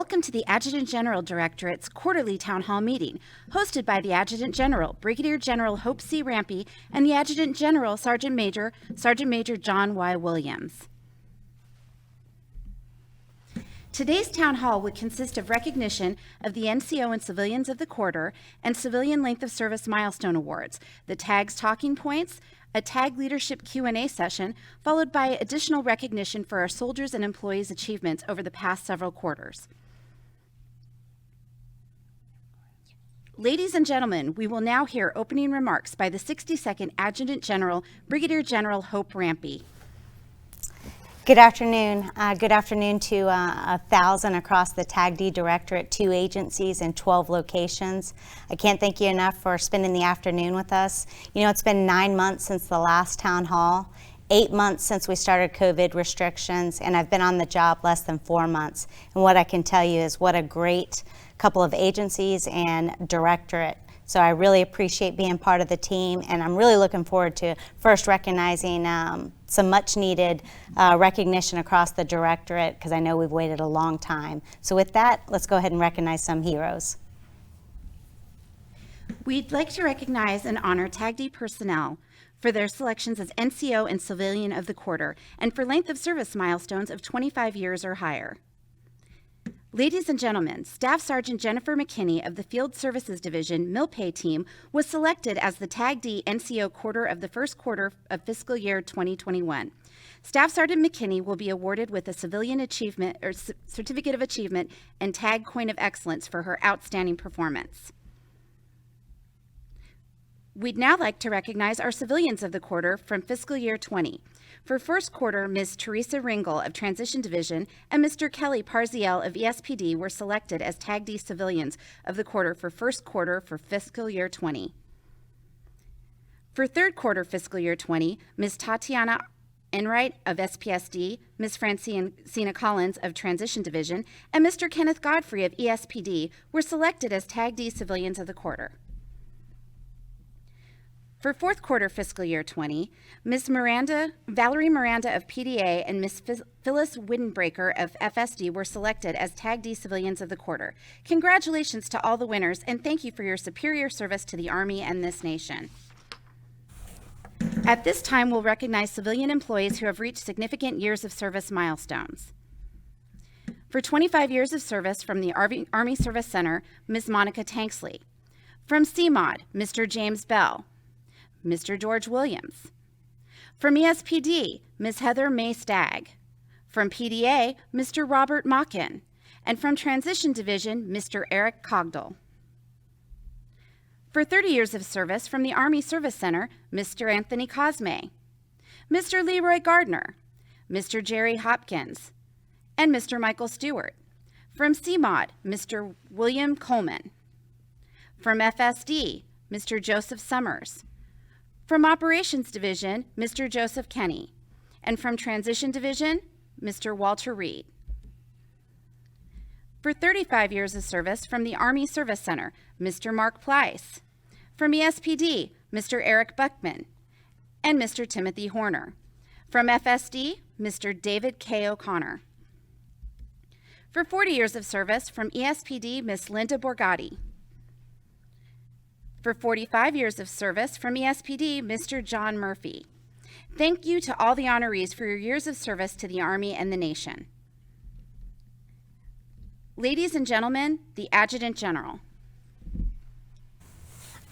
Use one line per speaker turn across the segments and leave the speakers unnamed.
Welcome to the Adjutant General Directorate's quarterly Town Hall meeting, hosted by the Adjutant General, Brigadier General Hope C. Rampey, and the Adjutant General, Sergeant Major John Y. Williams. Today's Town Hall would consist of recognition of the NCO and Civilians of the Quarter and Civilian Length of Service Milestone Awards, the TAG's Talking Points, a TAG Leadership Q&A session, followed by additional recognition for our soldiers and employees' achievements over the past several quarters. Ladies and gentlemen, we will now hear opening remarks by the 62nd Adjutant General, Brigadier General Hope Rampey.
Good afternoon. Good afternoon to 1,000 across the TAGD Directorate, 2 agencies and 12 locations. I can't thank you enough for spending the afternoon with us. You know, it's been 9 months since the last town hall, 8 months since we started COVID restrictions, and I've been on the job less than 4 months. And what I can tell you is what a great couple of agencies and directorate. So I really appreciate being part of the team, and I'm really looking forward to first recognizing some much needed recognition across the directorate, because I know we've waited a long time. So with that, let's go ahead and recognize some heroes.
We'd like to recognize and honor TAGD personnel for their selections as NCO and Civilian of the Quarter, and for length of service milestones of 25 years or higher. Ladies and gentlemen, Staff Sergeant Jennifer McKinney of the Field Services Division Milpay Team was selected as the TAGD NCO Quarter of the first quarter of fiscal year 2021. Staff Sergeant McKinney will be awarded with a Civilian Achievement or Certificate of Achievement and TAG Coin of Excellence for her outstanding performance. We'd now like to recognize our Civilians of the Quarter from fiscal year 20. For first quarter, Ms. Teresa Ringel of Transition Division and Mr. Kelly Parziel of ESPD were selected as TAGD Civilians of the Quarter for first quarter for fiscal year 20. For third quarter fiscal year 20, Ms. Tatiana Enright of SPSD, Ms. Francina Collins of Transition Division, and Mr. Kenneth Godfrey of ESPD were selected as TAGD Civilians of the Quarter. For fourth quarter fiscal year 20, Ms. Valerie Miranda of PDA and Ms. Phyllis Widenbreaker of FSD were selected as TAGD Civilians of the Quarter. Congratulations to all the winners, and thank you for your superior service to the Army and this nation. At this time, we'll recognize civilian employees who have reached significant years of service milestones. For 25 years of service from the Army Service Center, Ms. Monica Tanksley. From CMOD, Mr. James Bell. Mr. George Williams. From ESPD, Ms. Heather May Stagg. From PDA, Mr. Robert Mockin. And from Transition Division, Mr. Eric Cogdell. For 30 years of service from the Army Service Center, Mr. Anthony Cosme. Mr. Leroy Gardner. Mr. Jerry Hopkins. And Mr. Michael Stewart. From CMOD, Mr. William Coleman. From FSD, Mr. Joseph Summers. From Operations Division, Mr. Joseph Kenny. And from Transition Division, Mr. Walter Reed. For 35 years of service from the Army Service Center, Mr. Mark Pleiss. From ESPD, Mr. Eric Buckman. And Mr. Timothy Horner. From FSD, Mr. David K. O'Connor. For 40 years of service from ESPD, Ms. Linda Borgatti. For 45 years of service from ESPD, Mr. John Murphy. Thank you to all the honorees for your years of service to the Army and the nation. Ladies and gentlemen, the Adjutant General.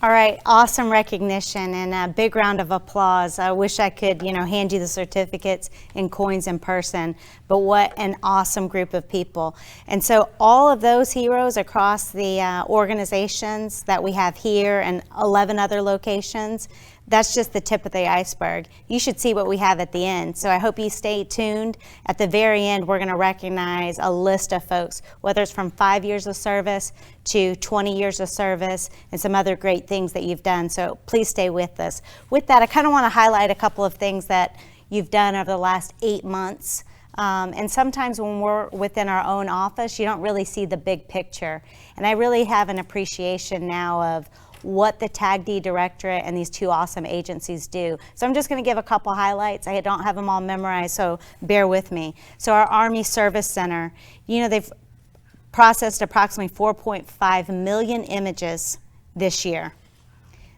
All right, awesome recognition and a big round of applause. I wish I could, hand you the certificates and coins in person, but what an awesome group of people. And so all of those heroes across the organizations that we have here and 11 other locations, that's just the tip of the iceberg. You should see what we have at the end. So I hope you stay tuned. At the very end, we're gonna recognize a list of folks, whether it's from 5 years of service to 20 years of service and some other great things that you've done. So please stay with us. With that, I kind of want to highlight a couple of things that you've done over the last 8 months. And sometimes when we're within our own office, you don't really see the big picture. And I really have an appreciation now of what the TAGD Directorate and these 2 awesome agencies do. So I'm just going to give a couple highlights. I don't have them all memorized, so bear with me. So our Army Service Center, they've processed approximately 4.5 million images this year.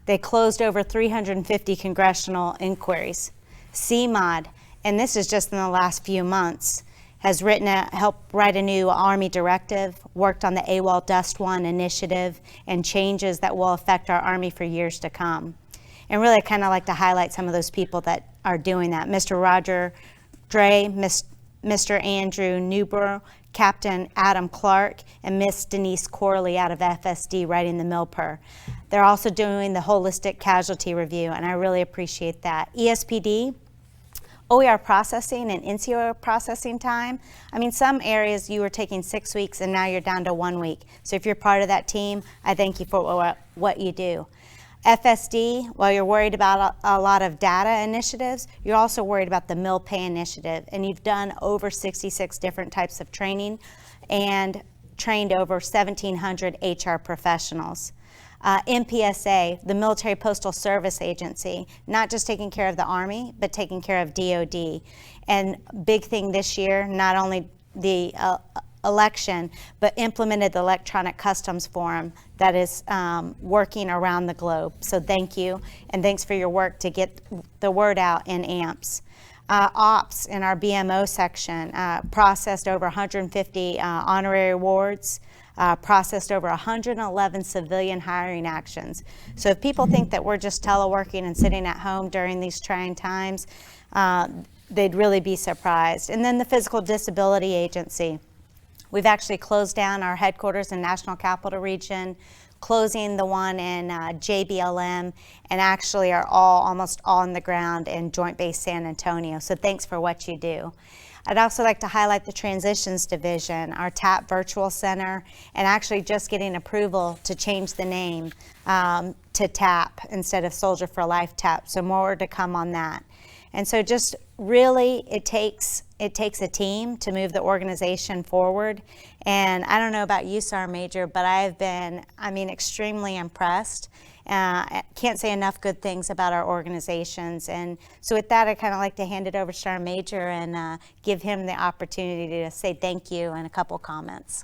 They closed over 350 congressional inquiries. CMOD, and this is just in the last few months, has helped write a new Army directive, worked on the AWOL Dust One initiative, and changes that will affect our Army for years to come. And really, I kind of like to highlight some of those people that are doing that. Mr. Roger Dre, Mr. Andrew Newborough, Captain Adam Clark, and Miss Denise Corley out of FSD writing the MILPER. They're also doing the holistic casualty review, and I really appreciate that. ESPD, OER processing and NCOR processing time. I mean, some areas you were taking 6 weeks and now you're down to 1 week. So if you're part of that team, I thank you for what you do. FSD, while you're worried about a lot of data initiatives, you're also worried about the mill pay initiative, and you've done over 66 different types of training and trained over 1,700 HR professionals. MPSA, the Military Postal Service Agency, not just taking care of the Army, but taking care of DOD. And big thing this year, not only the election, but implemented the electronic customs forum that is working around the globe. So thank you, and thanks for your work to get the word out in AMPS. Ops in our BMO section processed over 150 honorary awards, processed over 111 civilian hiring actions. So if people think that we're just teleworking and sitting at home during these trying times, they'd really be surprised. And then the Physical Disability Agency. We've actually closed down our headquarters in National Capital Region, closing the one in JBLM, and actually are almost all on the ground in Joint Base San Antonio. So thanks for what you do. I'd also like to highlight the Transitions Division, our TAP Virtual Center, and actually just getting approval to change the name to TAP instead of Soldier for Life TAP. So more to come on that. And so just really it takes a team to move the organization forward. And I don't know about you, Sergeant Major, but I've been, extremely impressed. Can't say enough good things about our organizations. And so with that, I kind of like to hand it over to Sergeant Major and give him the opportunity to say thank you and a couple comments.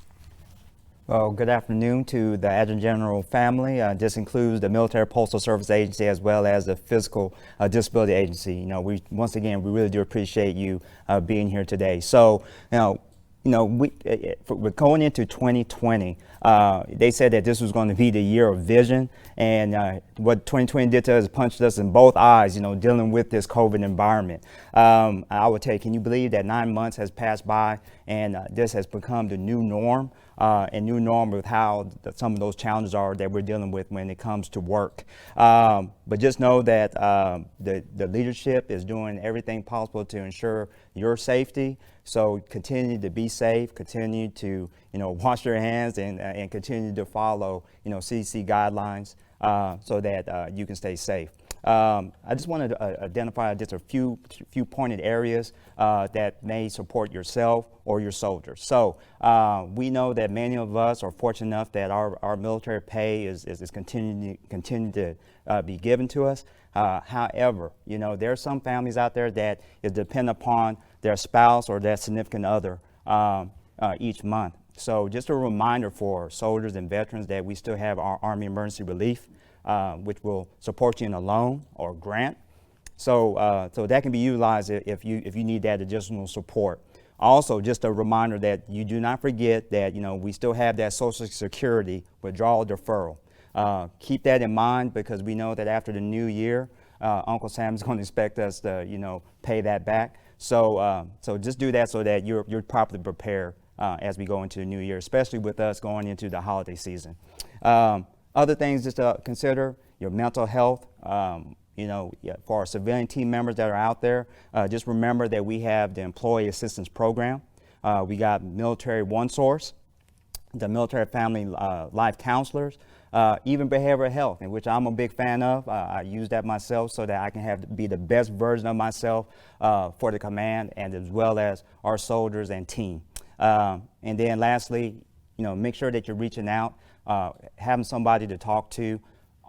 Well, good afternoon to the Adjutant General family. This includes the Military Postal Service Agency as well as the Physical Disability Agency. We really do appreciate you being here today. So, we're going into 2020. They said that this was going to be the year of vision, and what 2020 did to us punched us in both eyes, dealing with this COVID environment. I would tell you, can you believe that 9 months has passed by and this has become the new norm? And new norm with how some of those challenges are that we're dealing with when it comes to work. But just know that the leadership is doing everything possible to ensure your safety. So continue to be safe, continue to wash your hands and continue to follow CDC guidelines so that you can stay safe. I just wanted to identify just a few pointed areas that may support yourself or your soldiers. So we know that many of us are fortunate enough that our military pay is continue to be given to us. However, there are some families out there that is dependent upon their spouse or their significant other each month. So just a reminder for soldiers and veterans that we still have our Army Emergency Relief, which will support you in a loan or grant. So that can be utilized if you need that additional support. Also, just a reminder that you do not forget that we still have that Social Security withdrawal deferral. Keep that in mind because we know that after the new year, Uncle Sam is going to expect us to pay that back. So just do that so that you're properly prepared as we go into the new year, especially with us going into the holiday season. Other things just to consider, your mental health, for our civilian team members that are out there, just remember that we have the Employee Assistance Program. We got Military One Source, the Military Family Life Counselors, even behavioral health, in which I'm a big fan of. I use that myself so that I can be the best version of myself for the command and as well as our soldiers and team. And then lastly, make sure that you're reaching out, having somebody to talk to.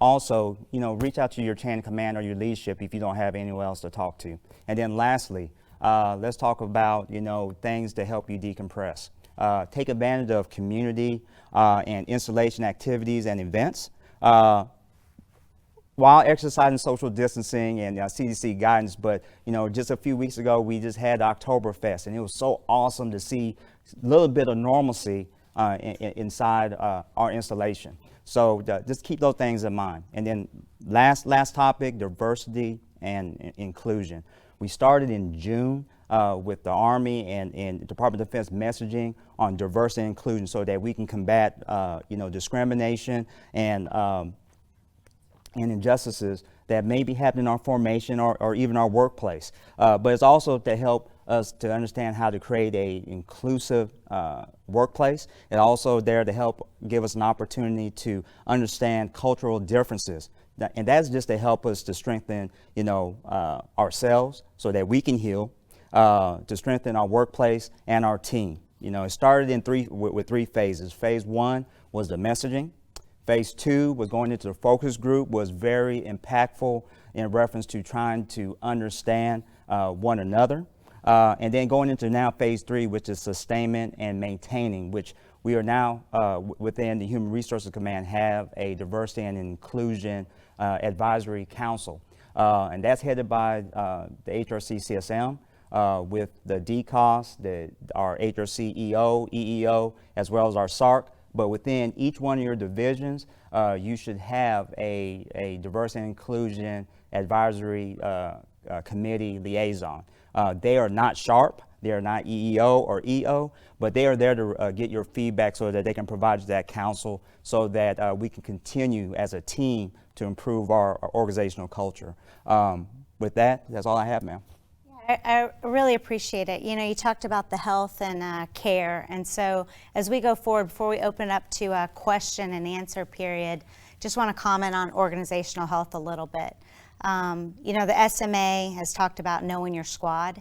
Also, reach out to your chain of command or your leadership if you don't have anyone else to talk to. And then lastly, let's talk about, things to help you decompress. take advantage of community and installation activities and events. While exercising social distancing and CDC guidance, but just a few weeks ago we just had Oktoberfest, and it was so awesome to see a little bit of normalcy inside our installation. So just keep those things in mind. And then last topic, diversity and inclusion. We started in June with the Army and Department of Defense messaging on diversity and inclusion, so that we can combat discrimination and injustices that may be happening in our formation or even our workplace. But it's also to help us to understand how to create a inclusive workplace. It's also there to help give us an opportunity to understand cultural differences. And that's just to help us to strengthen, ourselves so that we can heal, to strengthen our workplace and our team. It started in with three phases. Phase 1 was the messaging. Phase 2 was going into the focus group, was very impactful in reference to trying to understand one another. And then going into now phase 3, which is sustainment and maintaining, which we are now within the Human Resources Command have a diversity and inclusion advisory council. And that's headed by the HRC CSM with the DCOS, our HRC EEO, as well as our SARC. But within each one of your divisions, you should have a diversity and inclusion advisory committee liaison. They are not SHARP, they are not EEO or EO, but they are there to get your feedback so that they can provide you that counsel so that we can continue as a team to improve our organizational culture. With that, that's all I have, ma'am.
I really appreciate it. You talked about the health and care, and so as we go forward, before we open up to a question and answer period, just want to comment on organizational health a little bit. The SMA has talked about knowing your squad,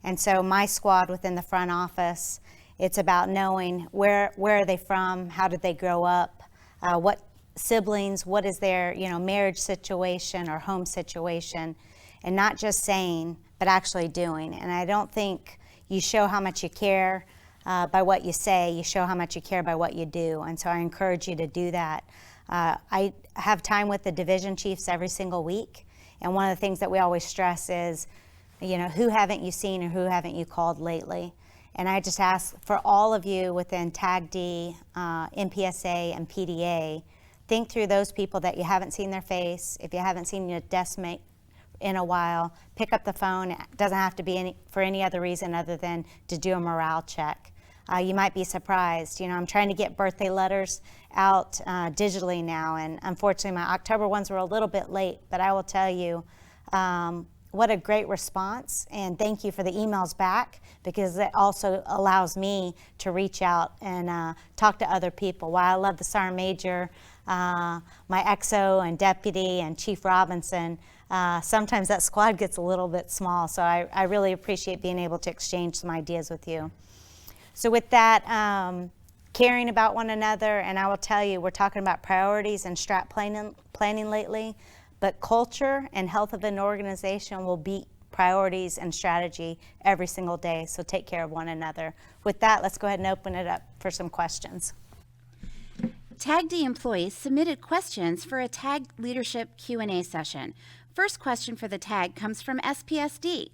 and so my squad within the front office, it's about knowing where are they from, how did they grow up, what siblings, what is their marriage situation or home situation, and not just saying, but actually doing. And I don't think you show how much you care by what you say, you show how much you care by what you do. And so I encourage you to do that. I have time with the division chiefs every single week. And one of the things that we always stress is, who haven't you seen or who haven't you called lately? And I just ask for all of you within TAGD, MPSA, and PDA, think through those people that you haven't seen their face. If you haven't seen your desk mate in a while, pick up the phone. It doesn't have to be for any other reason other than to do a morale check. You might be surprised. I'm trying to get birthday letters out digitally now, and unfortunately my October ones were a little bit late, but I will tell you what a great response, and thank you for the emails back, because it also allows me to reach out and talk to other people. While I love the Sergeant Major, my XO and Deputy and Chief Robinson, sometimes that squad gets a little bit small, so I really appreciate being able to exchange some ideas with you. So with that, caring about one another, and I will tell you, we're talking about priorities and strat planning lately, but culture and health of an organization will beat priorities and strategy every single day, so take care of one another. With that, let's go ahead and open it up for some questions.
TAGD employees submitted questions for a TAG leadership Q&A session. First question for the TAG comes from SPSD.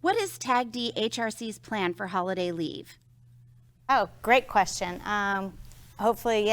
What is TAGD HRC's plan for holiday leave?
Oh, great question. Hopefully,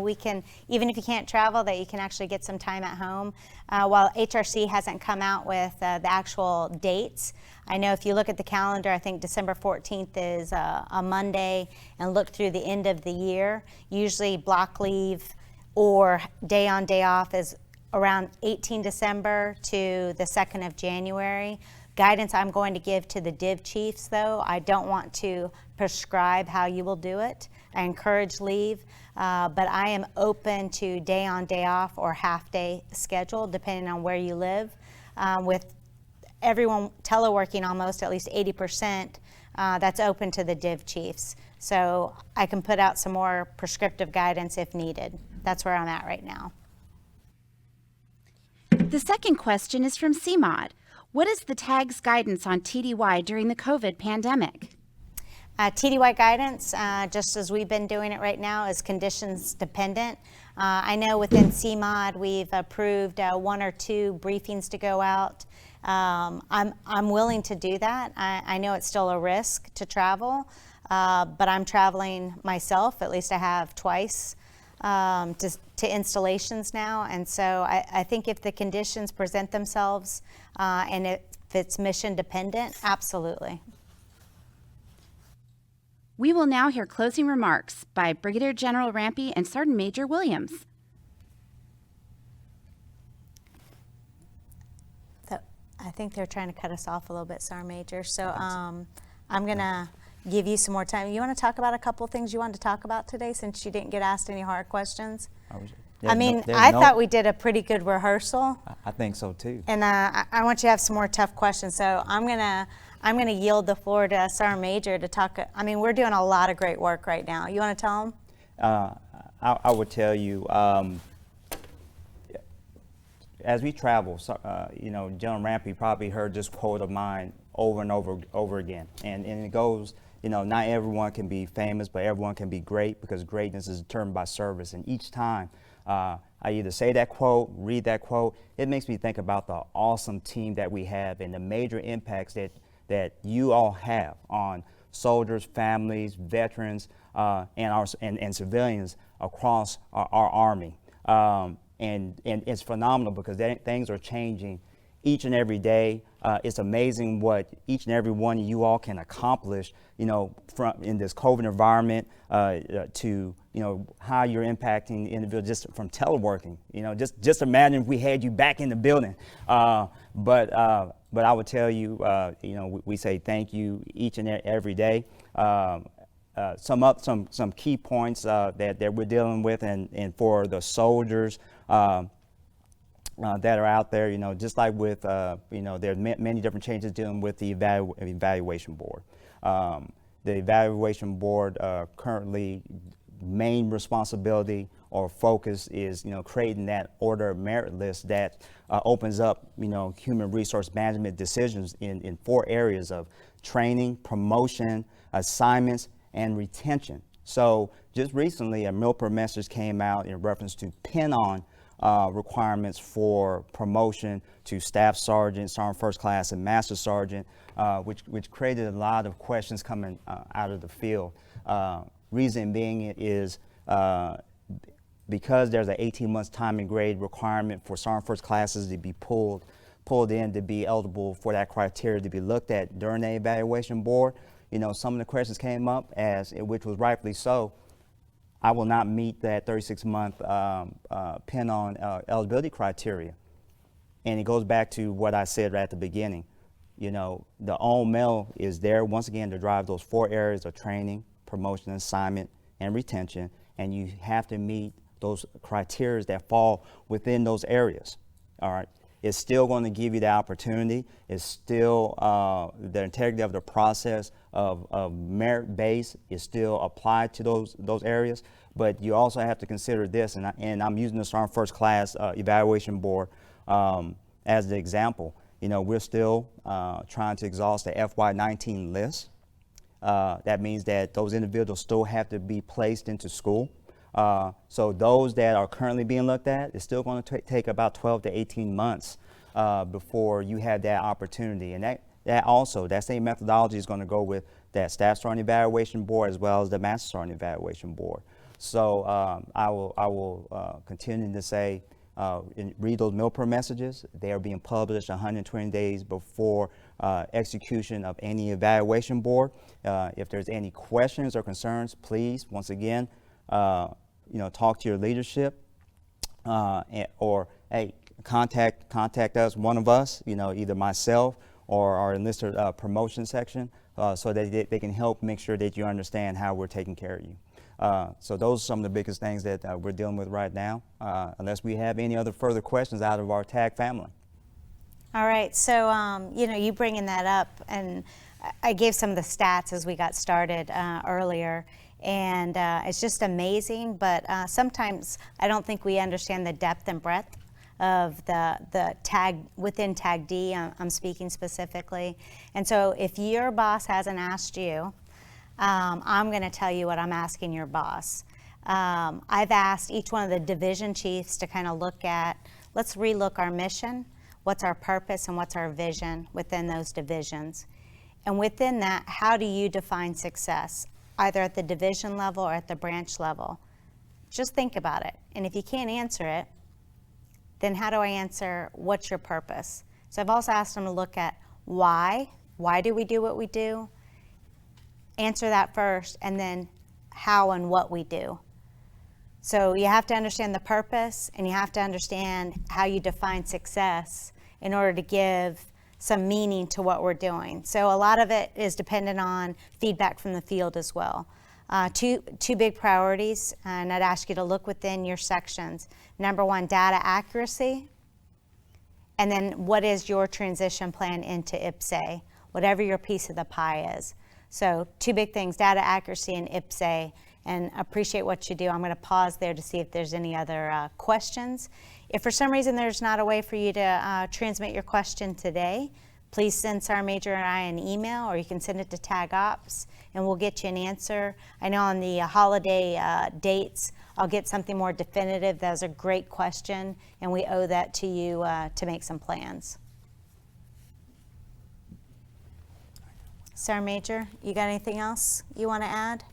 we can, even if you can't travel, that you can actually get some time at home. While HRC hasn't come out with the actual dates, I know if you look at the calendar, I think December 14th is a Monday, and look through the end of the year. Usually block leave or day on, day off is around 18 December to the 2nd of January. Guidance I'm going to give to the div chiefs, though, I don't want to prescribe how you will do it. I encourage leave, but I am open to day on, day off or half day schedule, depending on where you live. With everyone teleworking almost, at least 80%, that's open to the div chiefs. So I can put out some more prescriptive guidance if needed. That's where I'm at right now.
The second question is from CMOD. What is the TAG's guidance on TDY during the COVID pandemic?
TDY guidance, just as we've been doing it right now, is conditions dependent. I know within CMOD we've approved 1 or 2 briefings to go out. I'm willing to do that. I know it's still a risk to travel, but I'm traveling myself. At least I have twice to installations now. And so I think if the conditions present themselves and if it's mission dependent, absolutely.
We will now hear closing remarks by Brigadier General Rampey and Sergeant Major Williams.
So I think they're trying to cut us off a little bit, Sergeant Major. So I'm going to give you some more time. You want to talk about a couple things you wanted to talk about today since you didn't get asked any hard questions? I thought we did a pretty good rehearsal.
I think so too.
And I want you to have some more tough questions. So I'm gonna yield the floor to Sergeant Major to talk. I mean, we're doing a lot of great work right now. You want to tell them?
I would tell you, as we travel, General Rampey probably heard this quote of mine over and over again. And it goes, not everyone can be famous, but everyone can be great, because greatness is determined by service. And each time I either say that quote, read that quote, it makes me think about the awesome team that we have and the major impacts that you all have on soldiers, families, veterans, and civilians across our Army. And it's phenomenal because things are changing each and every day. It's amazing what each and every one of you all can accomplish, from in this COVID environment to, how you're impacting individuals just from teleworking. Just imagine if we had you back in the building. But I would tell you, we say thank you each and every day. Some key points that we're dealing with, and for the soldiers that are out there, just like with, there are many different changes dealing with the evaluation board. The evaluation board currently main responsibility or focus is, creating that order of merit list that opens up, human resource management decisions in 4 areas of training, promotion, assignments, and retention. So just recently, a MILPER message came out in reference to pin-on requirements for promotion to staff sergeant, sergeant first class, and master sergeant, which created a lot of questions coming out of the field. Reason being it is because there's an 18 months time and grade requirement for sergeant first classes to be pulled in to be eligible for that criteria to be looked at during the evaluation board. Some of the questions came up which was rightfully so. I will not meet that 36-month pin-on eligibility criteria. And it goes back to what I said right at the beginning. The OML is there, once again, to drive those 4 areas of training, promotion, assignment, and retention. And you have to meet those criteria that fall within those areas. All right. It's still going to give you the opportunity. It's still the integrity of the process of merit base is still applied to those areas. But you also have to consider this, and I'm using the Sergeant First Class Evaluation Board as the example. We're still trying to exhaust the FY19 list. That means that those individuals still have to be placed into school. So those that are currently being looked at, it's still going to take about 12 to 18 months before you have that opportunity. And that same methodology is going to go with that Staff Sergeant Evaluation Board as well as the Master Sergeant Evaluation Board. So I will continue to say, read those MILPER messages. They are being published 120 days before execution of any evaluation board. If there's any questions or concerns, please, once again, talk to your leadership, or hey, contact us, one of us, either myself or our enlisted promotion section, so that they can help make sure that you understand how we're taking care of you. So those are some of the biggest things that we're dealing with right now, unless we have any other further questions out of our TAG family.
All right, so you bringing that up, and I gave some of the stats as we got started earlier, and it's just amazing, but sometimes I don't think we understand the depth and breadth of the tag within TAGD. I'm speaking specifically. And so if your boss hasn't asked you I'm going to tell you what I'm asking your boss. I've asked each one of the division chiefs to kind of look at, let's relook our mission, what's our purpose, and what's our vision within those divisions. And within that, how do you define success, either at the division level or at the branch level? Just think about it. And if you can't answer it, then how do I answer what's your purpose? So I've also asked them to look at why. Why do we do what we do? Answer that first, and then how and what we do. So you have to understand the purpose, and you have to understand how you define success in order to give some meaning to what we're doing. So a lot of it is dependent on feedback from the field as well. Two big priorities, and I'd ask you to look within your sections. Number one, data accuracy, and then what is your transition plan into IPSA, whatever your piece of the pie is. So two big things, data accuracy and IPSA, and appreciate what you do. I'm going to pause there to see if there's any other questions. If for some reason there's not a way for you to transmit your question today, please send Sergeant Major and I an email, or you can send it to Tag Ops, and we'll get you an answer. I know on the holiday dates, I'll get something more definitive. That was a great question, and we owe that to you to make some plans. Sergeant Major, you got anything else you want to add?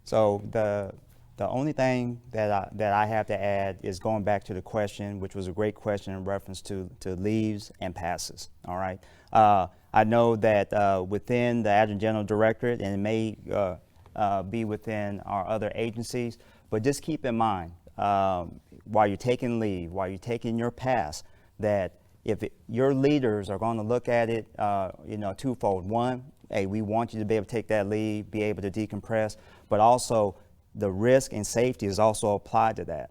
So the only thing that I have to add is going back to the question, which was a great question in reference to leaves and passes. All right. I know that within the Adjutant General Directorate, and it may be within our other agencies, but just keep in mind while you're taking leave, while you're taking your pass, that if your leaders are going to look at it, twofold. One, hey, we want you to be able to take that leave, be able to decompress, but also the risk and safety is also applied to that.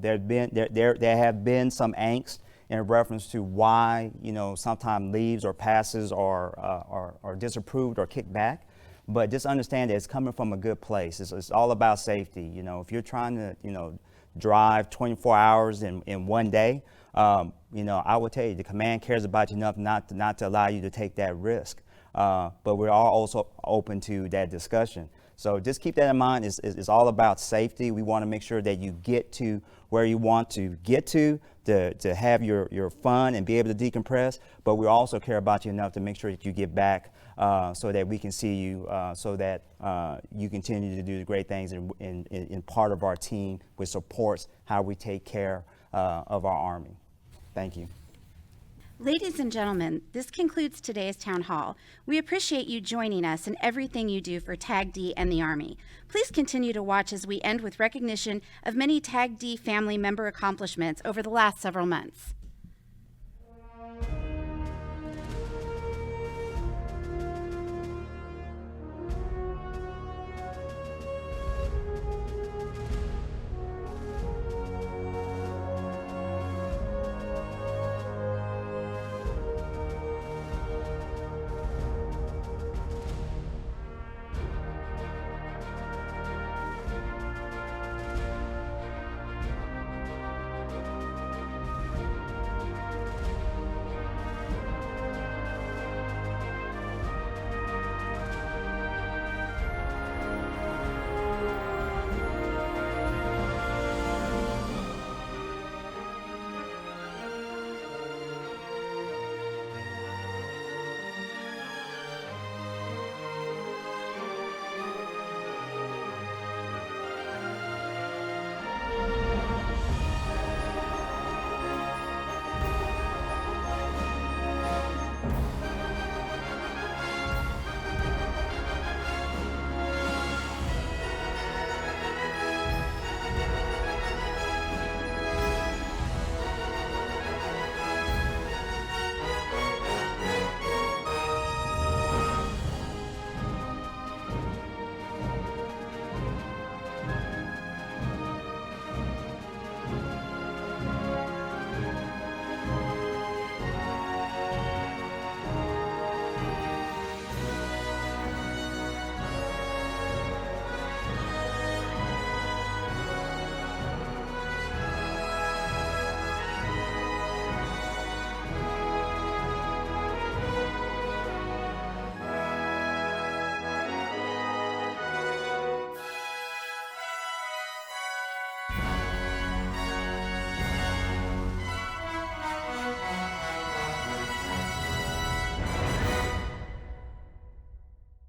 There have been some angst in reference to why sometimes leaves or passes are disapproved or kicked back, but just understand that it's coming from a good place. It's all about safety. If you're trying to drive 24 hours in one day, I would tell you the command cares about you enough not to allow you to take that risk. But we're all also open to that discussion. So just keep that in mind. It's all about safety. We want to make sure that you get to where you want to get to have your fun and be able to decompress. But we also care about you enough to make sure that you get back so that we can see you, so that you continue to do the great things in part of our team, which supports how we take care of our Army. Thank you.
Ladies and gentlemen, this concludes today's Town Hall. We appreciate you joining us in everything you do for TAGD and the Army. Please continue to watch as we end with recognition of many TAGD family member accomplishments over the last several months.